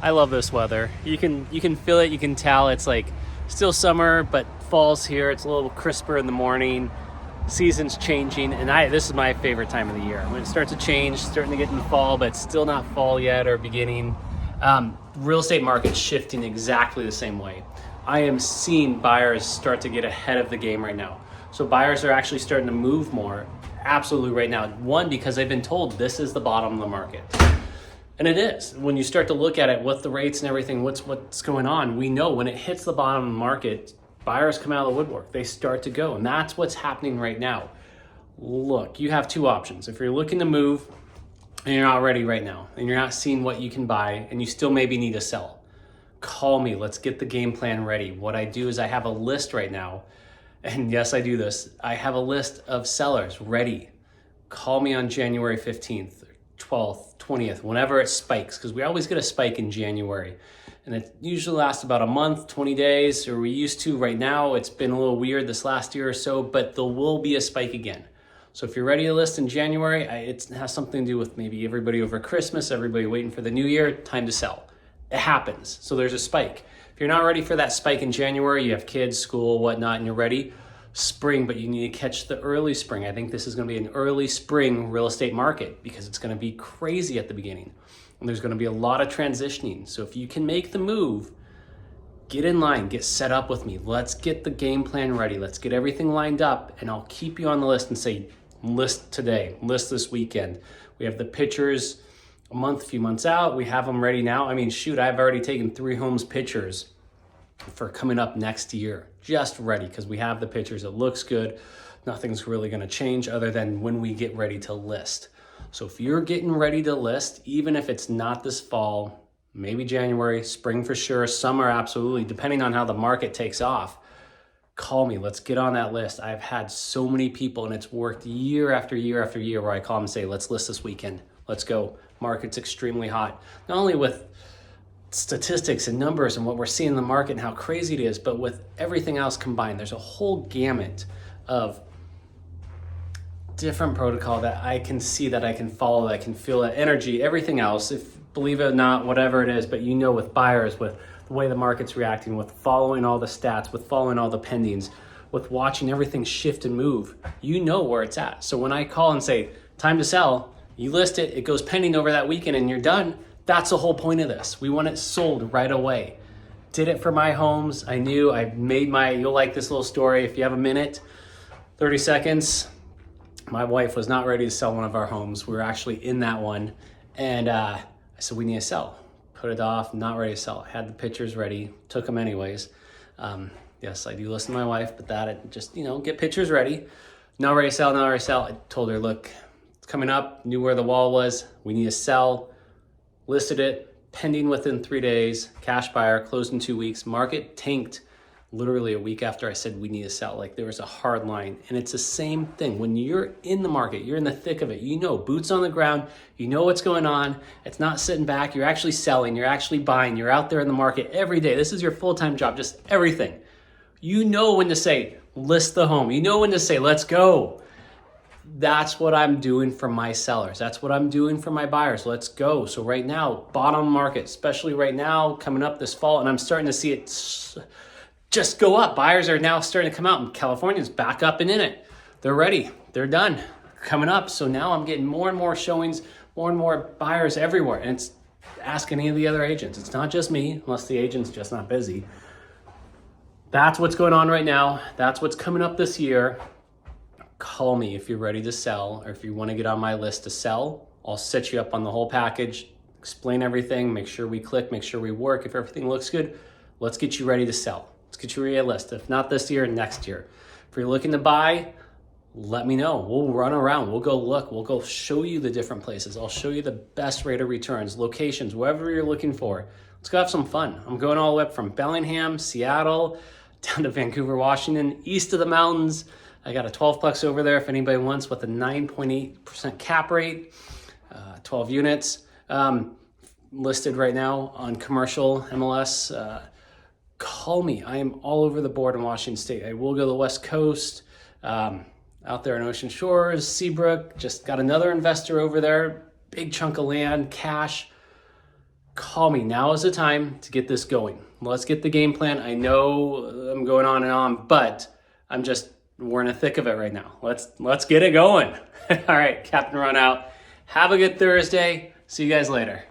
I love this weather. You can feel it, you can tell it's like still summer, but fall's here. It's a little crisper in the morning. Season's changing, and this is my favorite time of the year. When it starts to change, starting to get into fall, but it's still not fall yet or beginning. Real estate market's shifting exactly the same way. I am seeing buyers start to get ahead of the game right now. So buyers are actually starting to move more, absolutely right now. One, because they've been told this is the bottom of the market. And it is. When you start to look at it, what the rates and everything, what's going on, we know when it hits the bottom of the market, buyers come out of the woodwork. They start to go, and that's what's happening right now. Look, you have two options. If you're looking to move and you're not ready right now, and you're not seeing what you can buy, and you still maybe need to sell, call me. Let's get the game plan ready. What I do is I have a list right now, and yes, I do this. I have a list of sellers ready. Call me on January 15th, 12th, 20th, whenever it spikes, because we always get a spike in January. And it usually lasts about a month, 20 days, or we used to. Right now, it's been a little weird this last year or so, but there will be a spike again. So if you're ready to list in January, it has something to do with maybe everybody over Christmas, everybody waiting for the new year, time to sell. It happens. So there's a spike. If you're not ready for that spike in January, you have kids, school, whatnot, and you're ready, spring, but you need to catch the early spring. I think this is going to be an early spring real estate market because it's going to be crazy at the beginning. And there's going to be a lot of transitioning. So if you can make the move, get in line, get set up with me. Let's get the game plan ready. Let's get everything lined up, and I'll keep you on the list and say, list today, list this weekend. We have the pictures a few months out. We have them ready now. I mean, shoot, I've already taken 3 homes pictures for coming up next year, just ready, because we have the pictures. It looks good. Nothing's really going to change other than when we get ready to list. So if you're getting ready to list, even if it's not this fall, maybe January, spring for sure, summer absolutely, depending on how the market takes off, call me. Let's get on that list. I've had so many people, and it's worked year after year after year, where I call them and say, let's list this weekend. Let's go. Market's extremely hot. Not only with statistics and numbers and what we're seeing in the market and how crazy it is, but with everything else combined. There's a whole gamut of different protocol that I can see, that I can follow, that I can feel, that energy, everything else, if believe it or not, whatever it is. But you know, with buyers, with the way the market's reacting, with following all the stats, with following all the pendings, with watching everything shift and move, you know where it's at. So when I call and say, time to sell, you list it, it goes pending over that weekend and you're done. That's the whole point of this. We want it sold right away. Did it for my homes. I knew I made you'll like this little story. If you have a minute, 30 seconds. My wife was not ready to sell one of our homes. We were actually in that one. And I said, we need to sell. Put it off, not ready to sell. I had the pictures ready, took them anyways. Yes, I do listen to my wife, but just, get pictures ready. Not ready to sell, not ready to sell. I told her, look, it's coming up, knew where the wall was. We need to sell. Listed it, pending within 3 days, cash buyer, closed in 2 weeks. Market tanked literally a week after I said we need to sell. Like, there was a hard line. And it's the same thing. When you're in the market, you're in the thick of it, boots on the ground, you know what's going on. It's not sitting back. You're actually selling. You're actually buying. You're out there in the market every day. This is your full-time job, just everything. You know when to say, list the home. You know when to say, let's go. That's what I'm doing for my sellers. That's what I'm doing for my buyers. Let's go. So right now, bottom market, especially right now, coming up this fall, and I'm starting to see it just go up. Buyers are now starting to come out, and California's back up and in it. They're ready. They're done. Coming up. So now I'm getting more and more showings, more and more buyers everywhere. And it's ask any of the other agents. It's not just me, unless the agent's just not busy. That's what's going on right now. That's what's coming up this year. Call me if you're ready to sell, or if you want to get on my list to sell. I'll set you up on the whole package, explain everything, make sure we click, make sure we work. If everything looks good, let's get you ready to sell. Let's get you ready to list. If not this year, next year. If you're looking to buy, let me know. We'll run around. We'll go look. We'll go show you the different places. I'll show you the best rate of returns, locations, wherever you're looking for. Let's go have some fun. I'm going all the way up from Bellingham, Seattle, down to Vancouver, Washington, east of the mountains. I got a 12-plex over there if anybody wants, with a 9.8% cap rate, 12 units. Listed right now on commercial MLS. Call me. I am all over the board in Washington State. I will go to the West Coast, out there in Ocean Shores, Seabrook. Just got another investor over there, big chunk of land, cash. call me. Now is the time to get this going. Let's get the game plan. I know I'm going on and on, but we're in the thick of it right now. Let's get it going. All right, Captain Ron out. Have a good Thursday. See you guys later.